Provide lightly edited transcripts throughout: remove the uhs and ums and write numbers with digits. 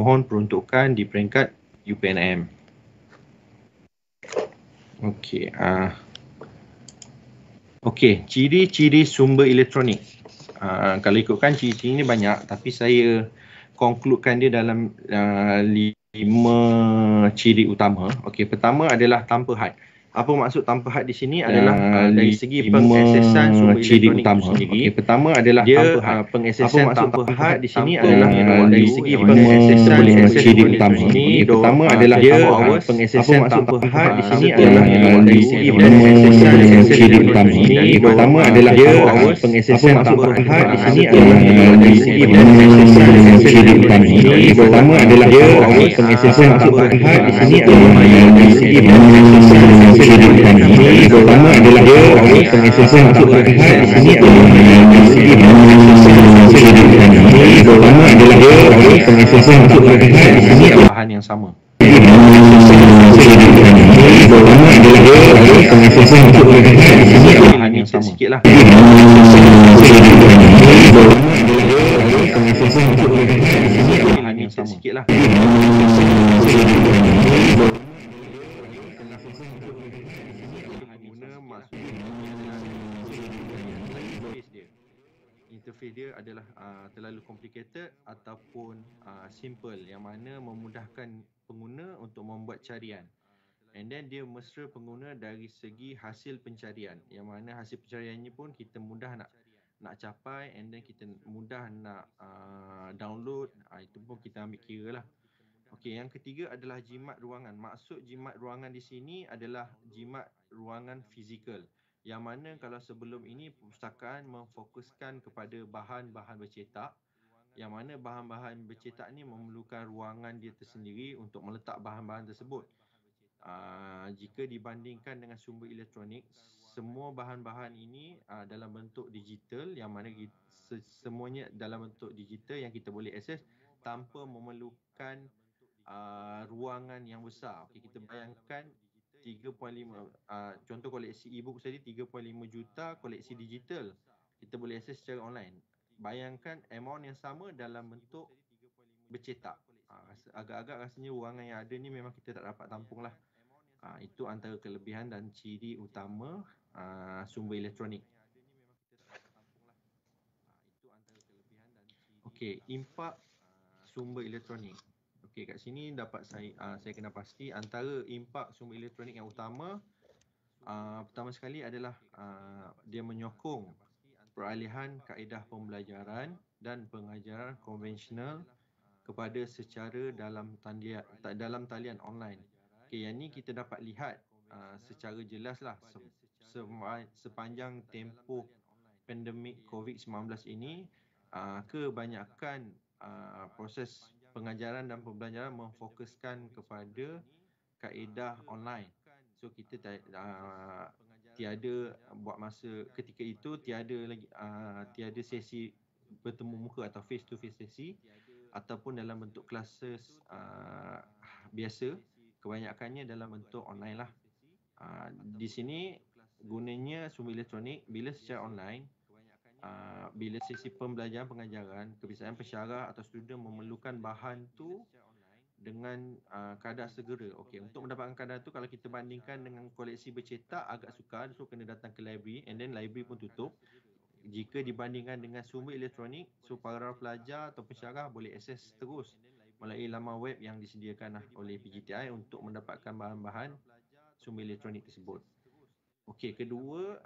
pemohon peruntukan di peringkat UPNM. Okey, ciri-ciri sumber elektronik. Kalau ikutkan ciri-ciri ni banyak, tapi saya konkludkan dia dalam 5 ciri utama. Okey, pertama adalah tanpa had. Apa maksud tanpa had di sini adalah dari segi pengaksesan sumber elektronik utama sendiri. Okey, pertama adalah tanpa had. Pengaksesan tanpa had di sini adalah dari segi pengaksesan ciri utama ini. Pertama adalah pengaksesan tanpa had di sini adalah dari segi pengaksesan ciri utama ini. Pertama adalah pengaksesan tanpa had di sini adalah dari segi pengaksesan ciri utama ini. Pertama adalah pengaksesan tanpa had di sini adalah dari segi pengaksesan ciri utama ini. Pertama adalah pengaksesan tanpa had di sini adalah dari segi pengaksesan ciri utama ini. Pertama adalah pengaksesan tanpa had di sini bahan yang sama. Pertama adalah pengaksesan tanpa had di sini bahan yang sama. Sikitlah. Pengaksesan tanpa had di sini bahan yang sama. Sikitlah. Interface dia adalah terlalu complicated ataupun simple, yang mana memudahkan pengguna untuk membuat carian. And then dia mesra pengguna dari segi hasil pencarian, yang mana hasil pencariannya pun kita mudah nak capai, and then kita mudah nak download. Itu pun kita ambil kira lah. Okey, yang ketiga adalah jimat ruangan. Maksud jimat ruangan di sini adalah jimat ruangan fizikal, yang mana kalau sebelum ini perpustakaan memfokuskan kepada bahan-bahan bercetak, yang mana bahan-bahan bercetak ni memerlukan ruangan dia tersendiri untuk meletak bahan-bahan tersebut. Jika dibandingkan dengan sumber elektronik, semua bahan-bahan ini dalam bentuk digital, yang mana semuanya dalam bentuk digital yang kita boleh akses tanpa memerlukan ruangan yang besar. Okey, kita bayangkan 3.5 contoh koleksi e-book tadi 3.5 juta koleksi digital kita boleh akses secara online. Bayangkan amount yang sama dalam bentuk bercetak. Agak-agak rasanya ruangan yang ada ni memang kita tak dapat tampung lah. Itu antara kelebihan dan ciri utama sumber elektronik. Okey, impak sumber elektronik. Okey, kat sini dapat saya kena pasti antara impak sumber elektronik yang utama, pertama sekali adalah dia menyokong peralihan kaedah pembelajaran dan pengajaran konvensional kepada secara dalam talian online. Okey, yang ni kita dapat lihat secara jelas lah sepanjang tempoh pandemik COVID-19 ini, kebanyakan proses pengajaran dan pembelajaran memfokuskan kepada kaedah online. So kita tiada buat masa ketika itu, tiada sesi bertemu muka atau face to face sesi, ataupun dalam bentuk classes biasa. Kebanyakannya dalam bentuk online lah. Di sini gunanya sumber elektronik bila secara online, bila sesi pembelajaran pengajaran, kebiasaan pensyarah atau student memerlukan bahan tu dengan kadar segera. Okey, untuk mendapatkan kadar tu, kalau kita bandingkan dengan koleksi bercetak agak sukar, so kena datang ke library, and then library pun tutup. Jika dibandingkan dengan sumber elektronik, so para pelajar atau pensyarah boleh akses terus melalui laman web yang disediakan oleh PGTI untuk mendapatkan bahan-bahan sumber elektronik tersebut. Okey, kedua,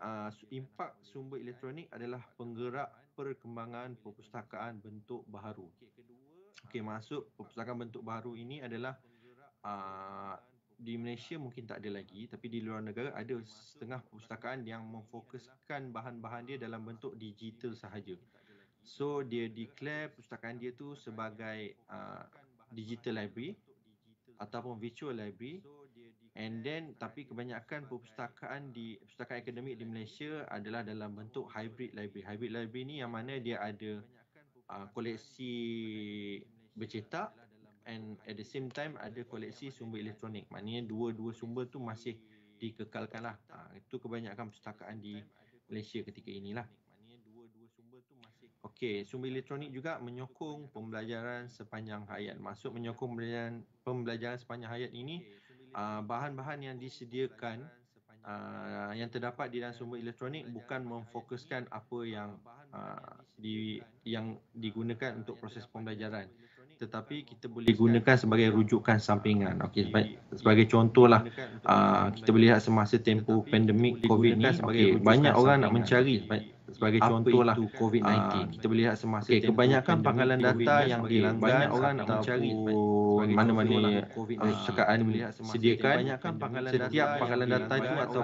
impak sumber elektronik adalah penggerak perkembangan perpustakaan bentuk baharu. Okey, maksud perpustakaan bentuk baharu ini adalah di Malaysia mungkin tak ada lagi, tapi di luar negara ada setengah perpustakaan yang memfokuskan bahan-bahan dia dalam bentuk digital sahaja. So dia declare perpustakaan dia tu sebagai digital library ataupun virtual library. And then tapi kebanyakan perpustakaan akademik di Malaysia adalah dalam bentuk hybrid library. Hybrid library ni yang mana dia ada koleksi bercetak and at the same time ada koleksi sumber elektronik. Maknanya dua-dua sumber tu masih dikekalkan lah. Itu kebanyakan perpustakaan di Malaysia ketika inilah. Okey, sumber elektronik juga menyokong pembelajaran sepanjang hayat. Maksud menyokong pembelajaran sepanjang hayat ini, bahan-bahan yang disediakan yang terdapat di dalam sumber elektronik bukan memfokuskan apa yang digunakan untuk proses pembelajaran, tetapi kita boleh gunakan sebagai rujukan sampingan. Okey, sebagai contohlah, kita boleh lihat semasa tempoh pandemik COVID ni, okey, banyak orang nak mencari sebagai contohlah COVID-19. Kita boleh lihat semasa kebanyakan pangkalan data yang dilanggar, banyak orang nak mencari mana-mana percakapan sediakan. Setiap pangkalan data itu atau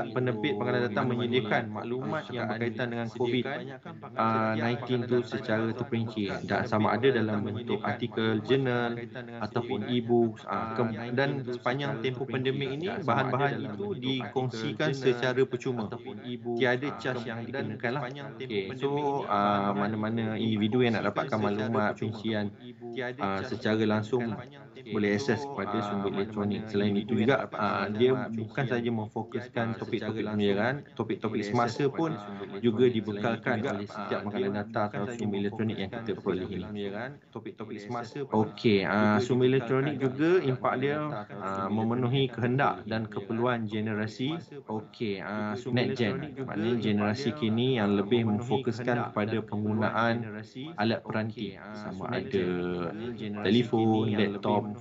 penerbit pangkalan data menyediakan maklumat yang berkaitan dengan COVID-19 itu secara terperinci, dan sama ada dalam bentuk artikel, jurnal ataupun e-books. Dan sepanjang tempoh pandemik ini, bahan-bahan itu dikongsikan secara percuma, tiada cas yang dikenakan lah. Okay, so mana-mana individu yang nak dapatkan maklumat rincian secara langsung boleh akses kepada sumber elektronik. Selain itu juga, dia bukan sahaja memfokuskan topik-topik pembelajaran, topik-topik semasa pun juga dibekalkan oleh setiap pangkalan data atau sumber elektronik yang kita peroleh ini. Topik-topik semasa. Okey, sumber elektronik juga impak dia memenuhi kehendak dan keperluan generasi. Okey, next gen, maknanya generasi kini yang lebih memfokuskan kepada penggunaan alat peranti, sama ada telefon, laptop.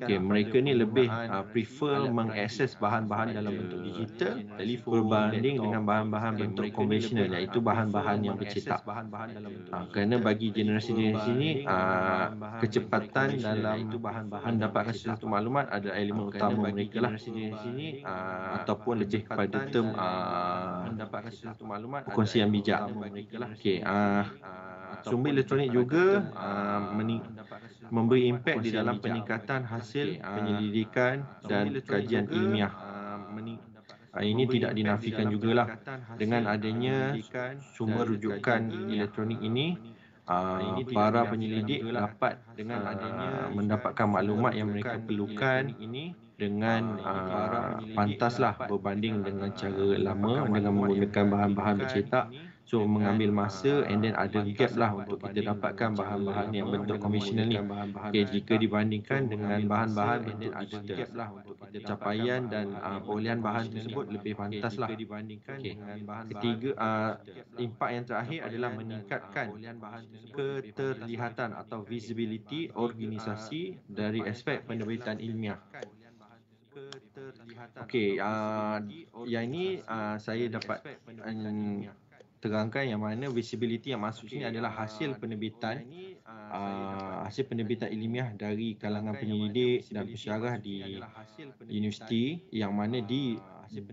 Okay, mereka ni lebih prefer mengakses bahan-bahan dalam bentuk digital berbanding dengan bahan-bahan bentuk konvensional, iaitu bahan-bahan yang bercetak. Kerana bagi generasi-generasi ni, kecepatan dalam mendapatkan sesuatu maklumat adalah elemen utama mereka lah. Ataupun lebih kepada term mendapatkan sesuatu maklumat perkongsian bijak. Okay, sumber elektronik juga memberi impak di dalam peningkatan hasil penyelidikan dan kajian ilmiah. Ini tidak dinafikan jugalah, dengan adanya sumber rujukan elektronik ini, para penyelidik dapat mendapatkan maklumat yang mereka perlukan dengan pantaslah berbanding dengan cara lama dengan menggunakan bahan-bahan bercetak. So mengambil masa, and then ada gap lah untuk kita dapatkan bahan-bahan yang bentuk konvensional ni. Okay, jika dibandingkan dengan bahan-bahan bentuk digital, capaian dan perolehan bahan tersebut lebih pantas lah. Okay. Ketiga, impak yang terakhir adalah meningkatkan keterlihatan atau visibility organisasi dari aspek penerbitan ilmiah. Okey, yang ini saya dapat terangkan yang mana visibility yang masuk sini adalah hasil penerbitan ilmiah dari kalangan penyelidik dan pensyarah di universiti, yang mana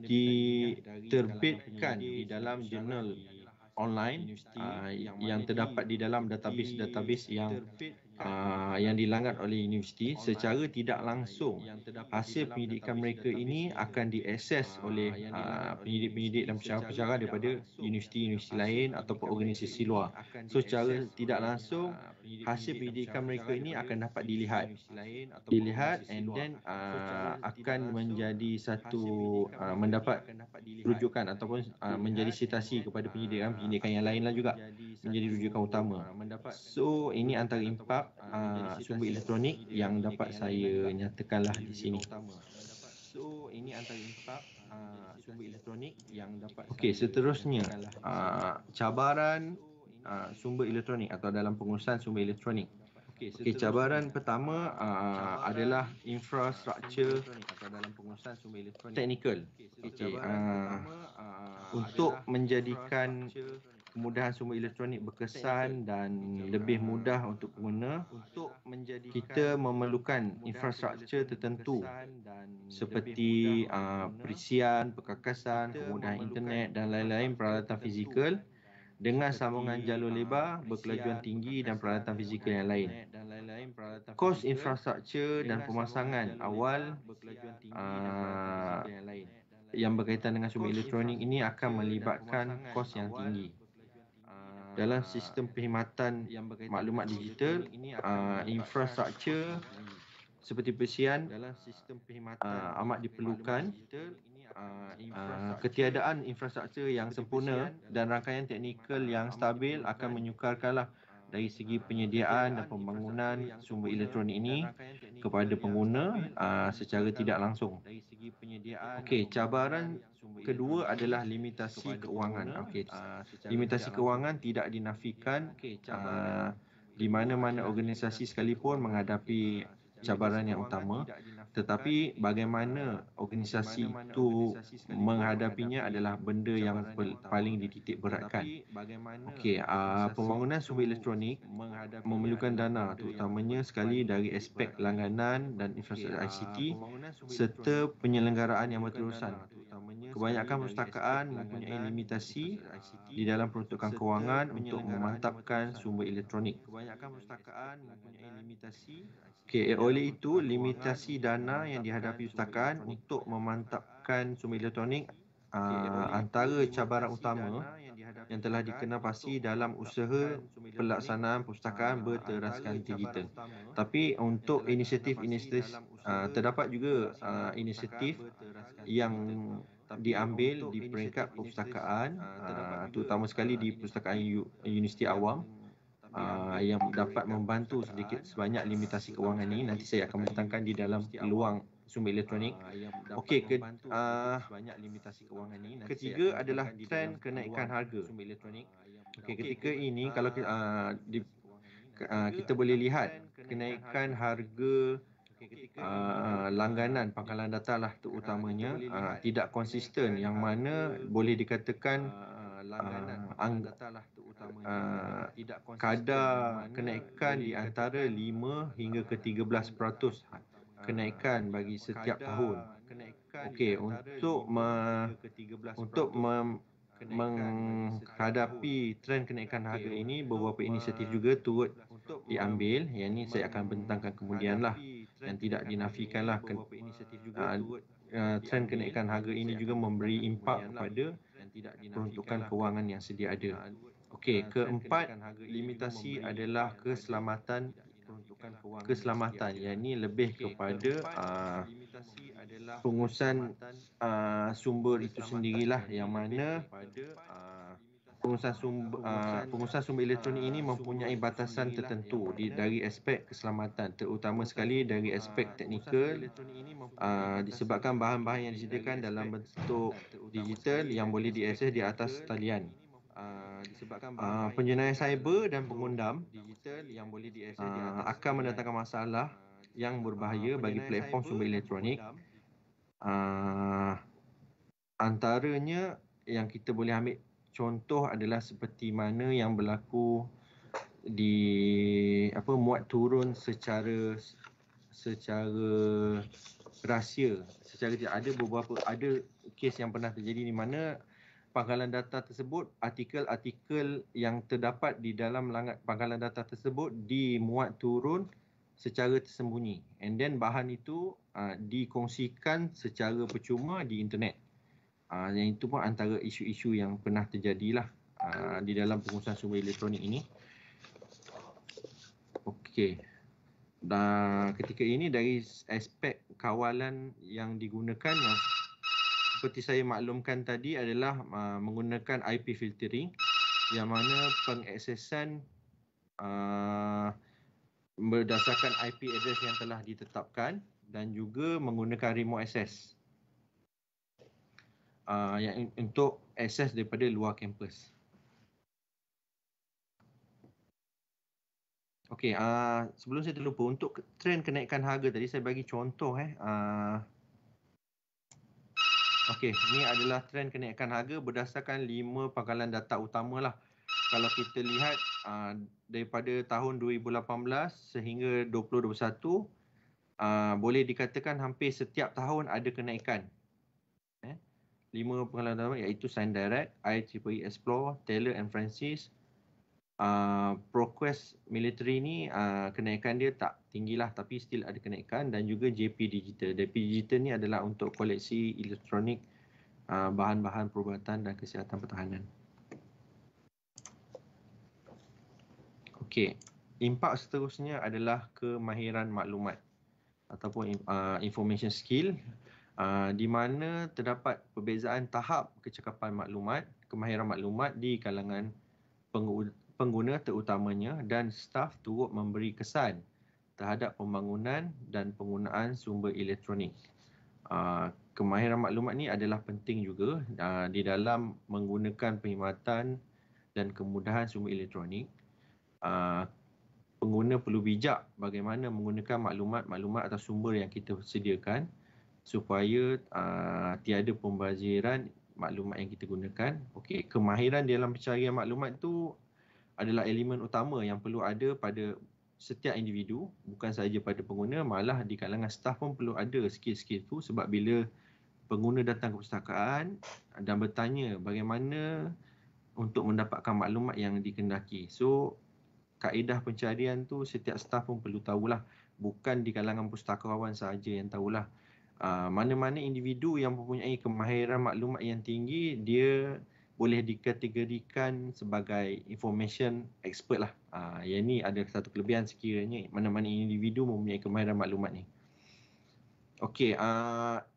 diterbitkan di dalam jurnal online yang terdapat di dalam database yang dilanggar oleh universiti. Secara tidak langsung, hasil penyidikan mereka ini akan diakses oleh penyidik-penyidik dan pensyarah-pensyarah daripada universiti-universiti lain ataupun organisasi luar. So secara tidak langsung, hasil penyidikan mereka ini akan dapat dilihat, and then akan menjadi satu mendapat rujukan ataupun menjadi sitasi kepada penyidikan yang lain lah juga, menjadi rujukan utama. So ini antara impak sumber elektronik yang dapat saya nyatakanlah di sini. Okey, seterusnya cabaran sumber elektronik atau dalam pengurusan sumber elektronik. Okey, cabaran pertama adalah infrastruktur teknikal. Okey, untuk menjadikan kemudahan sumber elektronik berkesan dan lebih mudah untuk pengguna, kita memerlukan infrastruktur tertentu seperti perisian, perkakasan, kemudahan internet dan lain-lain peralatan fizikal dengan sambungan jalur lebar, berkelajuan tinggi dan peralatan fizikal yang lain. Kos infrastruktur dan pemasangan awal yang berkaitan dengan sumber elektronik ini akan melibatkan kos yang tinggi. Dalam sistem perkhidmatan maklumat digital, infrastruktur seperti perisian amat diperlukan ketiadaan infrastruktur yang sempurna dan rangkaian teknikal yang stabil akan menyukarkanlah dari segi penyediaan dan pembangunan sumber elektronik ini kepada pengguna secara tidak langsung. Okey, cabaran kedua adalah limitasi keuangan. Okey, limitasi keuangan tidak dinafikan di mana-mana organisasi sekalipun menghadapi cabaran yang utama, tetapi bagaimana organisasi itu menghadapinya adalah benda yang paling dititik beratkan. Okey, pembangunan sumber elektronik memerlukan dana, terutamanya sekali dari aspek langganan dan infrastruktur ICT serta penyelenggaraan yang berterusan. Kebanyakan perpustakaan mempunyai limitasi di dalam peruntukan kewangan untuk memantapkan sumber elektronik. Okey, oleh itu limitasi dana yang dihadapi perpustakaan untuk memantapkan sumber elektronik antara cabaran utama yang telah dikenal pasti dalam usaha pelaksanaan perpustakaan berteraskan digital. Tapi untuk inisiatif-inisiatif terdapat juga inisiatif yang diambil di peringkat perpustakaan, terutama sekali di perpustakaan universiti awam, yang dapat membantu sedikit sebanyak limitasi keuangan ini. Nanti saya akan bentangkan di dalam peluang sumber elektronik. Okey, ketiga adalah trend kenaikan harga. Okey, ketika ini kalau kita boleh lihat kenaikan harga langganan pangkalan data lah terutamanya tidak konsisten, yang mana boleh dikatakan kadar kenaikan di antara 5 hingga ke 13% kenaikan bagi setiap tahun. Okey, untuk menghadapi trend kenaikan harga ini, beberapa inisiatif juga turut diambil. Yang ini saya akan bentangkan kemudian lah, yang tidak dinafikan lah. Trend kenaikan harga ini juga memberi impak kepada peruntukan kewangan yang sedia ada. Okey, keempat, limitasi adalah keselamatan. Yang ini lebih kepada pengurusan sumber itu sendirilah, yang mana pengurusan sumber elektronik ini mempunyai batasan tertentu dari aspek keselamatan, terutama sekali dari aspek teknikal, disebabkan bahan-bahan yang disediakan dalam bentuk digital yang boleh diakses di atas talian. Penjenayah cyber dan pengundam akan mendatangkan masalah yang berbahaya bagi platform sumber elektronik. Antaranya yang kita boleh ambil contoh adalah seperti mana yang berlaku di muat turun secara rahsia. Ada kes yang pernah terjadi di mana pangkalan data tersebut, artikel-artikel yang terdapat di dalam pangkalan data tersebut dimuat turun secara tersembunyi, and then bahan itu dikongsikan secara percuma di internet. Yang itu pun antara isu-isu yang pernah terjadilah di dalam pengurusan sumber elektronik ini. Okey. Dan ketika ini dari aspek kawalan yang digunakan, yang seperti saya maklumkan tadi, adalah menggunakan IP filtering, yang mana pengaksesan berdasarkan IP address yang telah ditetapkan, dan juga menggunakan remote access yang untuk akses daripada luar kampus. Okey, sebelum saya terlupa, untuk trend kenaikan harga tadi saya bagi contoh. Okey, ini adalah trend kenaikan harga berdasarkan 5 pangkalan data utamalah. Kalau kita lihat daripada tahun 2018 sehingga 2021, boleh dikatakan hampir setiap tahun ada kenaikan. 5 pangkalan utama iaitu SignDirect, IEEE Explore, Taylor & Francis. ProQuest Military ni kenaikan dia tak tinggilah, tapi still ada kenaikan, dan juga JP Digital. JP Digital ni adalah untuk koleksi elektronik, bahan-bahan perubatan dan kesihatan pertahanan. Okey, impak seterusnya adalah kemahiran maklumat ataupun information skill. di mana terdapat perbezaan tahap kecakapan maklumat, kemahiran maklumat di kalangan pengguna terutamanya, dan staf turut memberi kesan terhadap pembangunan dan penggunaan sumber elektronik. Kemahiran maklumat ni adalah penting juga di dalam menggunakan perkhidmatan dan kemudahan sumber elektronik. Pengguna perlu bijak bagaimana menggunakan maklumat atau sumber yang kita sediakan supaya tiada pembaziran maklumat yang kita gunakan. Okey, kemahiran dalam pencarian maklumat itu adalah elemen utama yang perlu ada pada setiap individu, bukan sahaja pada pengguna, malah di kalangan staf pun perlu ada skill-skill itu, sebab bila pengguna datang ke perpustakaan dan bertanya bagaimana untuk mendapatkan maklumat yang dikehendaki. So, kaedah pencarian tu setiap staf pun perlu tahulah, bukan di kalangan pustakawan sahaja yang tahulah. Mana-mana individu yang mempunyai kemahiran maklumat yang tinggi, dia boleh dikategorikan sebagai information expert lah. Yang ni ada satu kelebihan sekiranya mana-mana individu mempunyai kemahiran maklumat ni. Okey,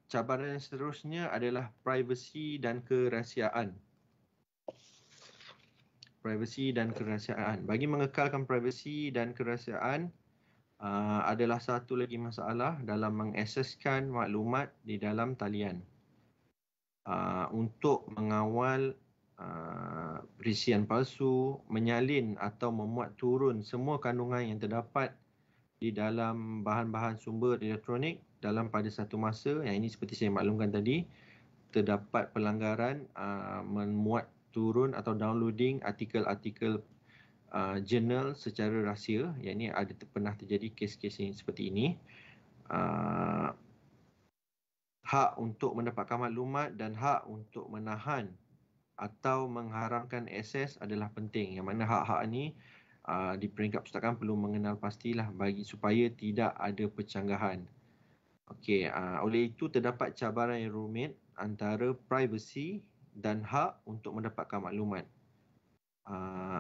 cabaran yang seterusnya adalah privacy dan kerahsiaan. Privacy dan kerahsiaan. Bagi mengekalkan privacy dan kerahsiaan, adalah satu lagi masalah dalam mengakseskan maklumat di dalam talian. Untuk mengawal perisian palsu, menyalin atau memuat turun semua kandungan yang terdapat di dalam bahan-bahan sumber elektronik dalam pada satu masa, yang ini seperti saya maklumkan tadi, terdapat pelanggaran memuat turun atau downloading artikel-artikel jurnal secara rahsia. Yang ini ada pernah terjadi kes-kes yang seperti ini. Hak untuk mendapatkan maklumat dan hak untuk menahan atau mengharamkan akses adalah penting. Yang mana hak-hak ini di peringkat perpustakaan perlu mengenal pastilah bagi supaya tidak ada pencanggahan. Okey, oleh itu terdapat cabaran yang rumit antara privacy dan hak untuk mendapatkan maklumat.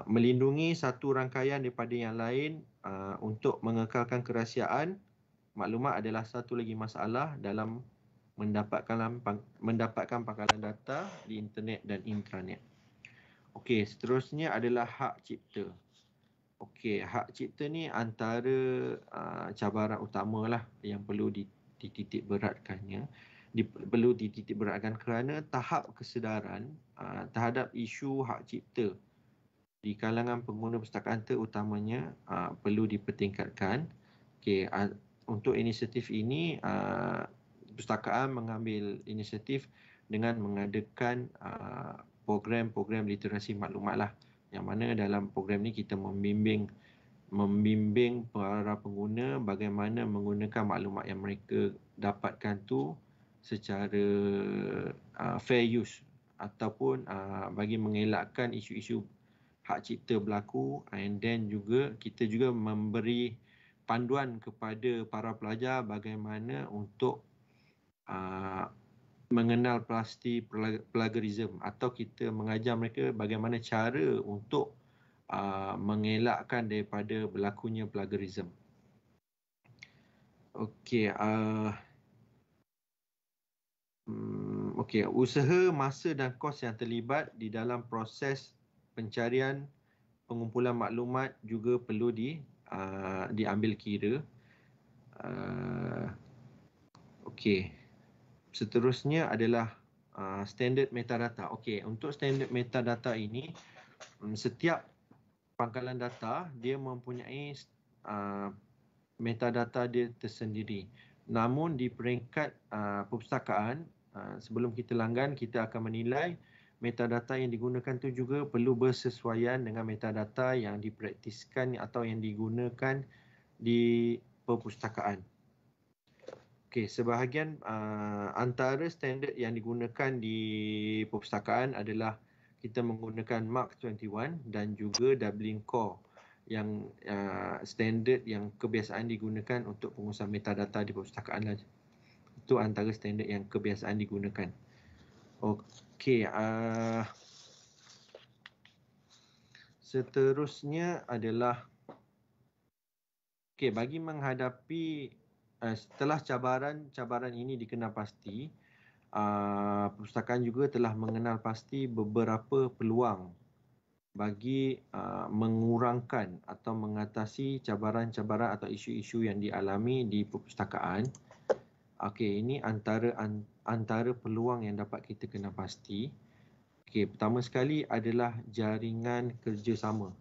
Melindungi satu rangkaian daripada yang lain untuk mengekalkan kerahsiaan maklumat adalah satu lagi masalah dalam mendapatkan pangkalan data di internet dan intranet. Okey, seterusnya adalah hak cipta. Okey, hak cipta ni antara cabaran utamalah yang perlu dititik beratkannya. Perlu dititik beratkan kerana tahap kesedaran terhadap isu hak cipta di kalangan pengguna perpustakaan terutamanya perlu dipertingkatkan. Okey, untuk inisiatif ini perpustakaan mengambil inisiatif dengan mengadakan program-program literasi maklumat lah, yang mana dalam program ni kita membimbing para pengguna bagaimana menggunakan maklumat yang mereka dapatkan tu secara fair use, ataupun bagi mengelakkan isu-isu hak cipta berlaku. And then juga kita juga memberi panduan kepada para pelajar bagaimana untuk mengenal pasti plagiarism, atau kita mengajar mereka bagaimana cara untuk mengelakkan daripada berlakunya plagiarism. Okey, okey, usaha, masa dan kos yang terlibat di dalam proses pencarian pengumpulan maklumat juga perlu diambil kira. Okey, seterusnya adalah standard metadata. Okey, untuk standard metadata ini, setiap pangkalan data dia mempunyai metadata dia tersendiri. Namun di peringkat perpustakaan, sebelum kita langgan, kita akan menilai metadata yang digunakan tu juga perlu bersesuaian dengan metadata yang dipraktiskan atau yang digunakan di perpustakaan. Okey, sebahagian antara standard yang digunakan di perpustakaan adalah kita menggunakan Mark 21 dan juga Dublin Core, yang standard yang kebiasaan digunakan untuk pengurusan metadata di perpustakaan lah. Itu antara standard yang kebiasaan digunakan. Okey, seterusnya adalah bagi menghadapi setelah cabaran ini dikenal pasti, perpustakaan juga telah mengenal pasti beberapa peluang bagi mengurangkan atau mengatasi cabaran-cabaran atau isu-isu yang dialami di perpustakaan. Okey, ini antara peluang yang dapat kita kenal pasti. Okey, pertama sekali adalah jaringan kerjasama.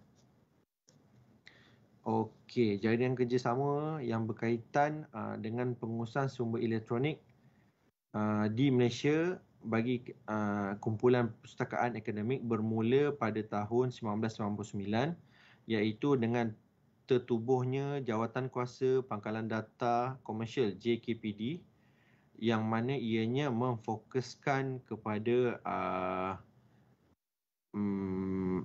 Okey, jaringan kerjasama yang berkaitan dengan pengurusan sumber elektronik di Malaysia bagi kumpulan perpustakaan akademik bermula pada tahun 1999, iaitu dengan tertubuhnya Jawatankuasa Pangkalan Data Komersial JKPD, yang mana ianya memfokuskan kepada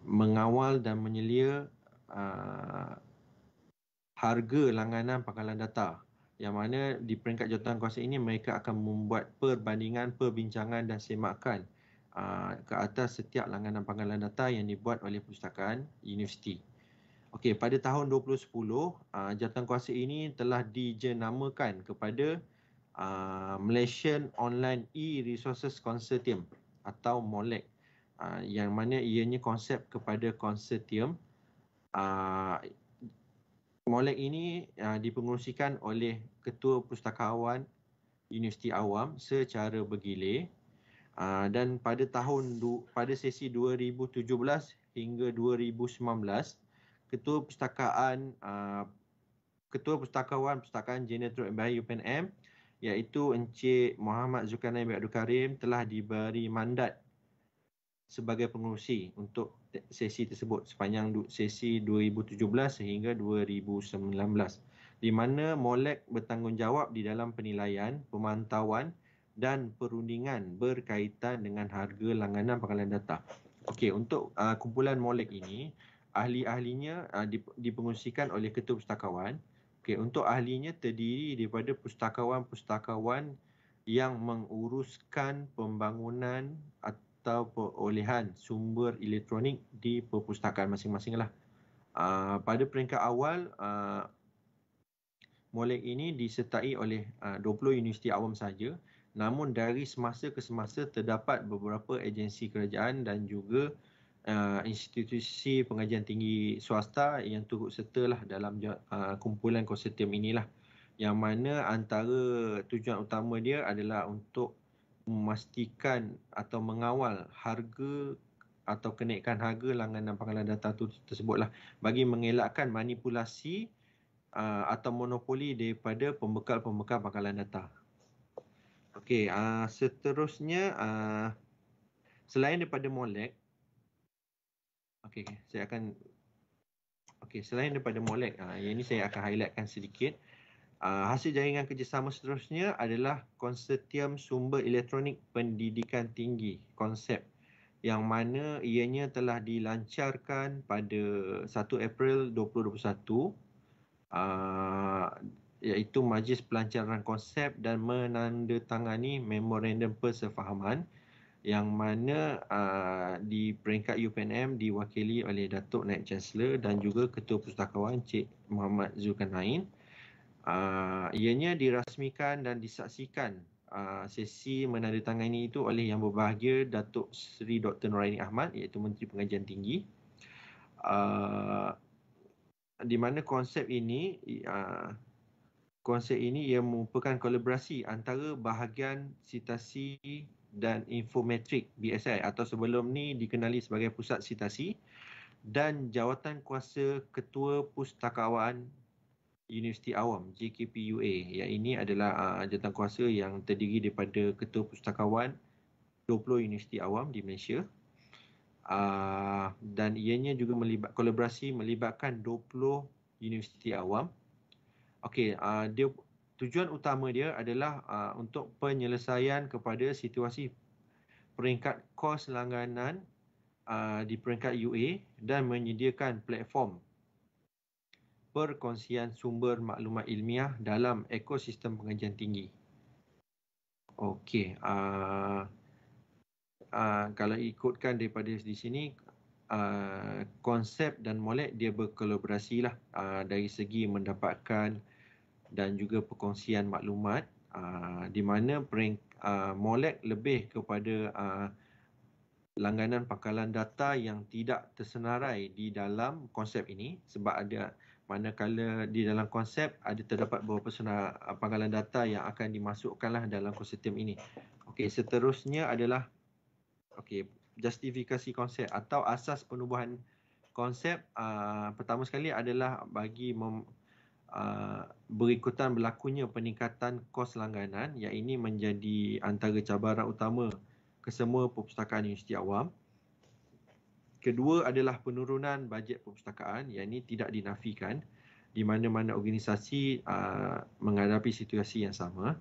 mengawal dan menyelia harga langganan pangkalan data, yang mana di peringkat jawatankuasa ini mereka akan membuat perbandingan, perbincangan dan semakan ke atas setiap langganan pangkalan data yang dibuat oleh perpustakaan universiti. Okey, pada tahun 2010, jawatankuasa ini telah dijenamakan kepada Malaysian Online E-Resources Consortium atau MOLEC, yang mana ianya konsep kepada konsortium. MOLEC ini dipengerusikan oleh Ketua Pustakawan Universiti Awam secara bergilir, dan pada sesi 2017 hingga 2019, Ketua Pustakawan Perpustakaan Jeneral Turut Bahaya UPNM, iaitu Encik Muhammad Zulkarnain bin Abdul Karim, telah diberi mandat sebagai pengerusi untuk sesi tersebut sepanjang sesi 2017 sehingga 2019, di mana MOLEC bertanggungjawab di dalam penilaian, pemantauan dan perundingan berkaitan dengan harga langganan pangkalan data. Okey, untuk kumpulan MOLEC ini, ahli-ahlinya dipengerusikan oleh Ketua Pustakawan. Okey, untuk ahlinya terdiri daripada pustakawan-pustakawan yang menguruskan pembangunan atau perolehan sumber elektronik di perpustakaan masing-masing lah. Pada peringkat awal, MOLEC ini disertai oleh 20 universiti awam sahaja, namun dari semasa ke semasa terdapat beberapa agensi kerajaan dan juga institusi pengajian tinggi swasta yang turut sertalah dalam kumpulan konsortium inilah, yang mana antara tujuan utama dia adalah untuk memastikan atau mengawal harga atau kenaikan harga langganan pangkalan data tersebutlah, bagi mengelakkan manipulasi atau monopoli daripada pembekal-pembekal pangkalan data. Okey, seterusnya selain daripada MOLEC, selain daripada MOLEC, yang ini saya akan highlightkan sedikit. Hasil jaringan kerjasama seterusnya adalah Konsortium Sumber Elektronik Pendidikan Tinggi, konsep, yang mana ianya telah dilancarkan pada 1 April 2021, iaitu Majlis Pelancaran Konsep dan menandatangani Memorandum Persefahaman, yang mana di peringkat UPNM diwakili oleh Datuk Naib Chancellor dan juga Ketua Pustakawan Encik Muhammad Zulkarnain. Ianya dirasmikan dan disaksikan sesi menandatangani itu oleh Yang Berbahagia Datuk Seri Dr. Noraini Ahmad, iaitu Menteri Pengajian Tinggi, di mana konsep ini ia merupakan kolaborasi antara bahagian Sitasi dan Infometrik BSI, atau sebelum ni dikenali sebagai Pusat Sitasi, dan Jawatankuasa Ketua Pustakawan Universiti Awam JKPUA, yang ini adalah jawatankuasa yang terdiri daripada Ketua Pustakawan 20 Universiti Awam di Malaysia, dan ianya juga kolaborasi melibatkan 20 Universiti Awam. Okey, tujuan utama dia adalah untuk penyelesaian kepada situasi peringkat kos langganan di peringkat UA dan menyediakan platform perkongsian sumber maklumat ilmiah dalam ekosistem pengajian tinggi. Okey, kalau ikutkan daripada di sini, konsep dan MOLEC dia berkolaborasi lah dari segi mendapatkan dan juga perkongsian maklumat, di mana Molek lebih kepada langganan pangkalan data yang tidak tersenarai di dalam konsep ini, sebab ada manakala di dalam konsep ada terdapat beberapa pangkalan data yang akan dimasukkanlah dalam konsortium ini. Okey, seterusnya adalah justifikasi konsep atau asas penubuhan konsep. Pertama sekali adalah bagi berikutan berlakunya peningkatan kos langganan, yang ini menjadi antara cabaran utama kesemua perpustakaan universiti awam. Kedua adalah penurunan bajet perpustakaan, yang ini tidak dinafikan di mana-mana organisasi menghadapi situasi yang sama.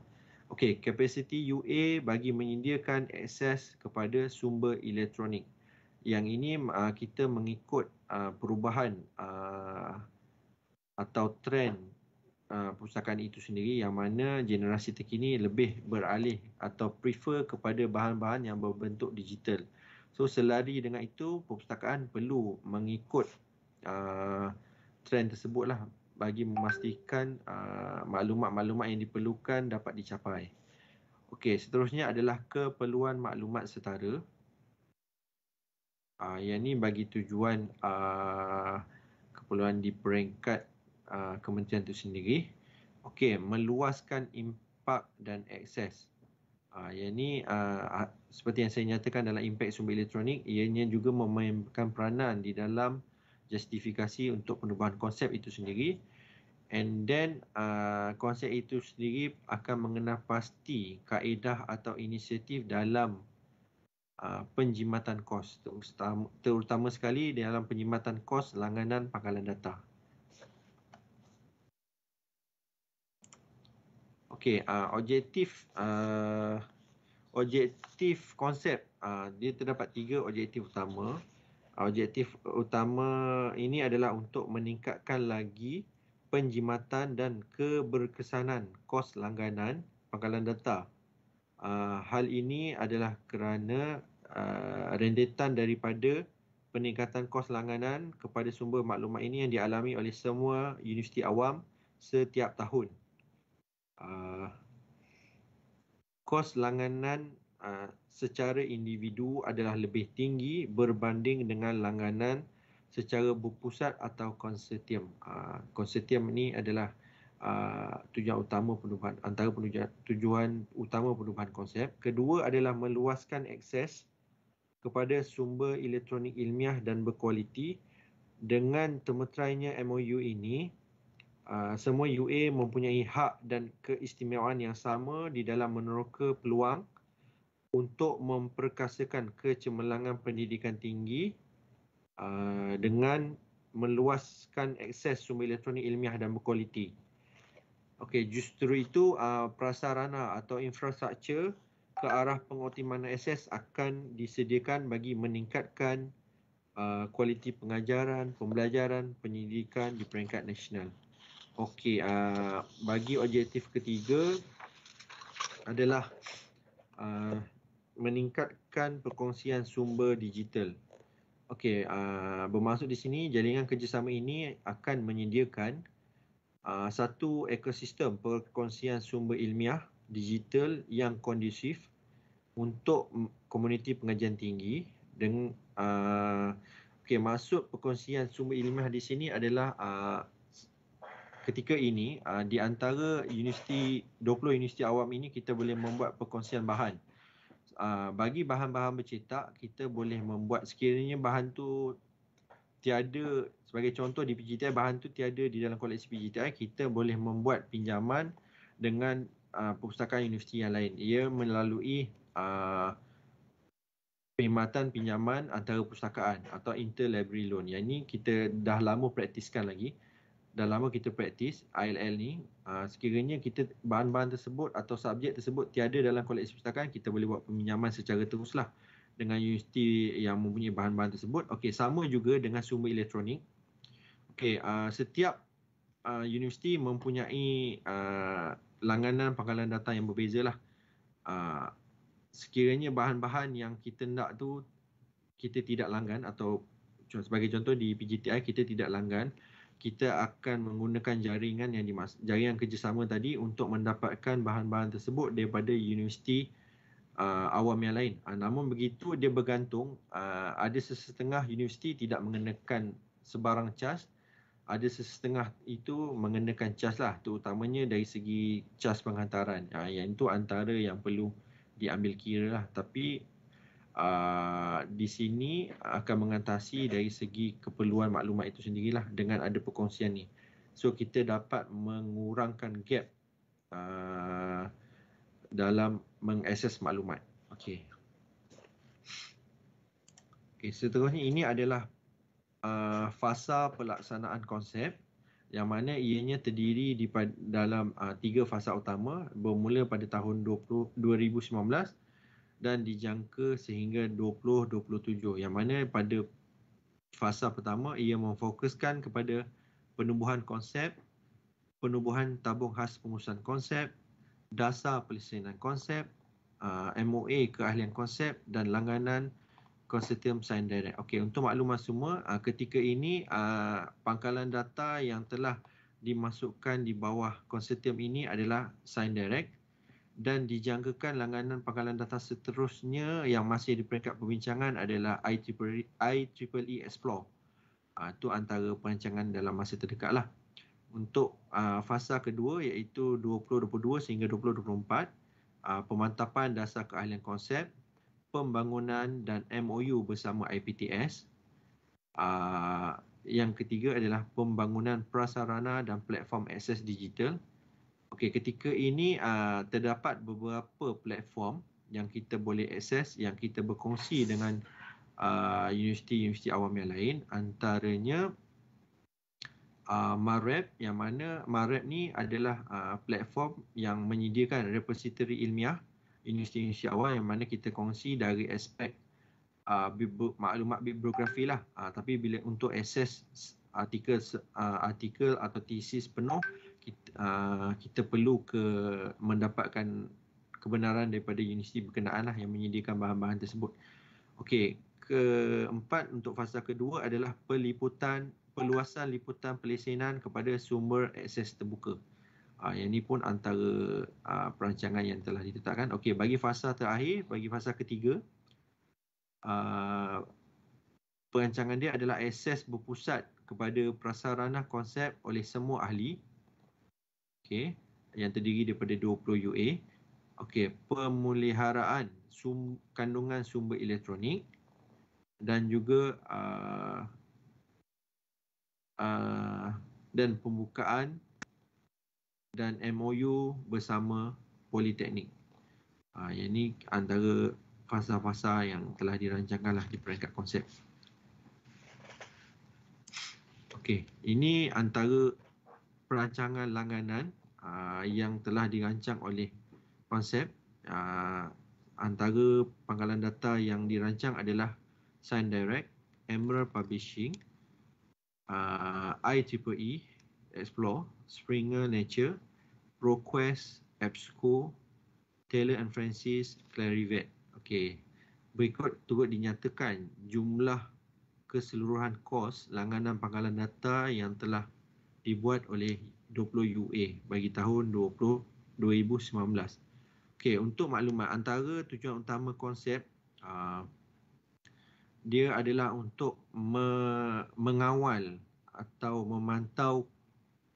Okey, kapasiti UA bagi menyediakan akses kepada sumber elektronik. Yang ini kita mengikut perubahan atau trend perpustakaan itu sendiri, yang mana generasi terkini lebih beralih atau prefer kepada bahan-bahan yang berbentuk digital. So selari dengan itu, perpustakaan perlu mengikut trend tersebutlah bagi memastikan maklumat-maklumat yang diperlukan dapat dicapai. Okey, seterusnya adalah keperluan maklumat setara. Yang ni bagi tujuan keperluan di peringkat kementerian itu sendiri. Okey, meluaskan impak dan akses. Yang ni seperti yang saya nyatakan dalam impak sumber elektronik, ianya juga memainkan peranan di dalam justifikasi untuk penubuhan konsep itu sendiri. And then konsep itu sendiri akan mengenal pasti kaedah atau inisiatif dalam penjimatan kos, terutama sekali dalam penjimatan kos langganan pangkalan data. Okey, objektif konsep, dia terdapat 3 objektif utama. Objektif utama ini adalah untuk meningkatkan lagi penjimatan dan keberkesanan kos langganan pangkalan data. Hal ini adalah kerana rendetan daripada peningkatan kos langganan kepada sumber maklumat ini yang dialami oleh semua universiti awam setiap tahun. Kos langganan secara individu adalah lebih tinggi berbanding dengan langganan secara berpusat atau konsortium. Konsortium ini adalah tujuan utama penubuhan, antara tujuan utama penubuhan konsep. Kedua adalah meluaskan akses kepada sumber elektronik ilmiah dan berkualiti. Dengan termeterainya MOU ini, semua UA mempunyai hak dan keistimewaan yang sama di dalam meneroka peluang untuk memperkasakan kecemerlangan pendidikan tinggi dengan meluaskan akses sumber elektronik ilmiah dan berkualiti. Okey, justru itu prasarana atau infrastruktur ke arah pengoptimalan akses akan disediakan bagi meningkatkan kualiti pengajaran, pembelajaran, pendidikan di peringkat nasional. Okey, bagi objektif ketiga adalah meningkatkan perkongsian sumber digital. Okey, bermaksud di sini jaringan kerjasama ini akan menyediakan satu ekosistem perkongsian sumber ilmiah digital yang kondusif untuk komuniti pengajian tinggi. Dengan maksud perkongsian sumber ilmiah di sini adalah ketika ini di antara 20 universiti awam ini kita boleh membuat perkongsian bahan. Bagi bahan-bahan bercetak, kita boleh membuat, sekiranya bahan tu tiada, sebagai contoh di PGTI bahan tu tiada di dalam koleksi PGTI, kita boleh membuat pinjaman dengan perpustakaan universiti yang lain. Ia melalui perkhidmatan pinjaman antara perpustakaan atau interlibrary loan. Yang ini kita dah lama praktiskan lagi. Dah lama kita praktis ILL ni. Sekiranya kita bahan-bahan tersebut atau subjek tersebut tiada dalam koleksi perpustakaan, kita boleh buat peminjaman secara teruslah dengan universiti yang mempunyai bahan-bahan tersebut. Okey, sama juga dengan sumber elektronik. Okey, setiap universiti mempunyai langganan pangkalan data yang berbezalah. Sekiranya bahan-bahan yang kita nak tu kita tidak langgan, atau sebagai contoh di PGTI kita tidak langgan, kita akan menggunakan jaringan kerjasama tadi untuk mendapatkan bahan-bahan tersebut daripada universiti awam yang lain. Namun begitu dia bergantung, ada sesetengah universiti tidak mengenakan sebarang cas, ada sesetengah itu mengenakan cas lah, terutamanya dari segi cas penghantaran. Yang itu antara yang perlu diambil kira lah. Tapi di sini akan mengatasi dari segi keperluan maklumat itu sendirilah dengan ada perkongsian ni. So kita dapat mengurangkan gap dalam mengakses maklumat. Okey. Seterusnya ini adalah fasa pelaksanaan konsep, yang mana ianya terdiri dalam 3 fasa utama bermula pada tahun 2019 dan dijangka sehingga 2027, yang mana pada fasa pertama ia memfokuskan kepada penubuhan konsep, penubuhan tabung khas pengurusan konsep, dasar pelaksanaan konsep, MOA keahlian konsep dan langganan konsortium Sign Direct. Okey, untuk makluman semua, ketika ini pangkalan data yang telah dimasukkan di bawah konsortium ini adalah Sign Direct, dan dijangkakan langganan pangkalan data seterusnya yang masih di peringkat perbincangan adalah IEEE Explore. Itu antara perancangan dalam masa terdekat lah. Untuk fasa kedua iaitu 2022 sehingga 2024, pemantapan dasar keahlian konsep, pembangunan dan MOU bersama IPTS. Yang ketiga adalah pembangunan prasarana dan platform akses digital. Okey, ketika ini terdapat beberapa platform yang kita boleh akses, yang kita berkongsi dengan universiti-universiti awam yang lain. Antaranya MAREP, yang mana MAREP ni adalah platform yang menyediakan repository ilmiah universiti-universiti awam, yang mana kita kongsi dari aspek maklumat bibliografi lah. Tapi bila untuk akses artikel atau tesis penuh, kita perlu mendapatkan kebenaran daripada universiti berkenaan lah yang menyediakan bahan-bahan tersebut. Okey, keempat untuk fasa kedua adalah peluasan liputan pelesenan kepada sumber akses terbuka. Yang ini pun antara perancangan yang telah ditetapkan. Okey, bagi fasa terakhir, bagi fasa ketiga, perancangan dia adalah akses berpusat kepada prasarana konsep oleh semua ahli. Okey, yang terdiri daripada 20 UA. Okey, pemeliharaan kandungan sumber elektronik dan juga dan pembukaan dan MOU bersama Politeknik. Yang ini antara fasa-fasa yang telah dirancangkanlah di peringkat konsep. Okey, ini antara perancangan langganan yang telah dirancang oleh konsep. Antara pangkalan data yang dirancang adalah Sign Direct, Emerald Publishing, IEEE Explore, Springer Nature, ProQuest, EBSCO, Taylor and Francis, Clarivet. Okey, berikut turut dinyatakan jumlah keseluruhan kos langganan pangkalan data yang telah dibuat oleh 20 UA bagi tahun 2019. Okey, untuk maklumat, antara tujuan utama konsep dia adalah untuk mengawal atau memantau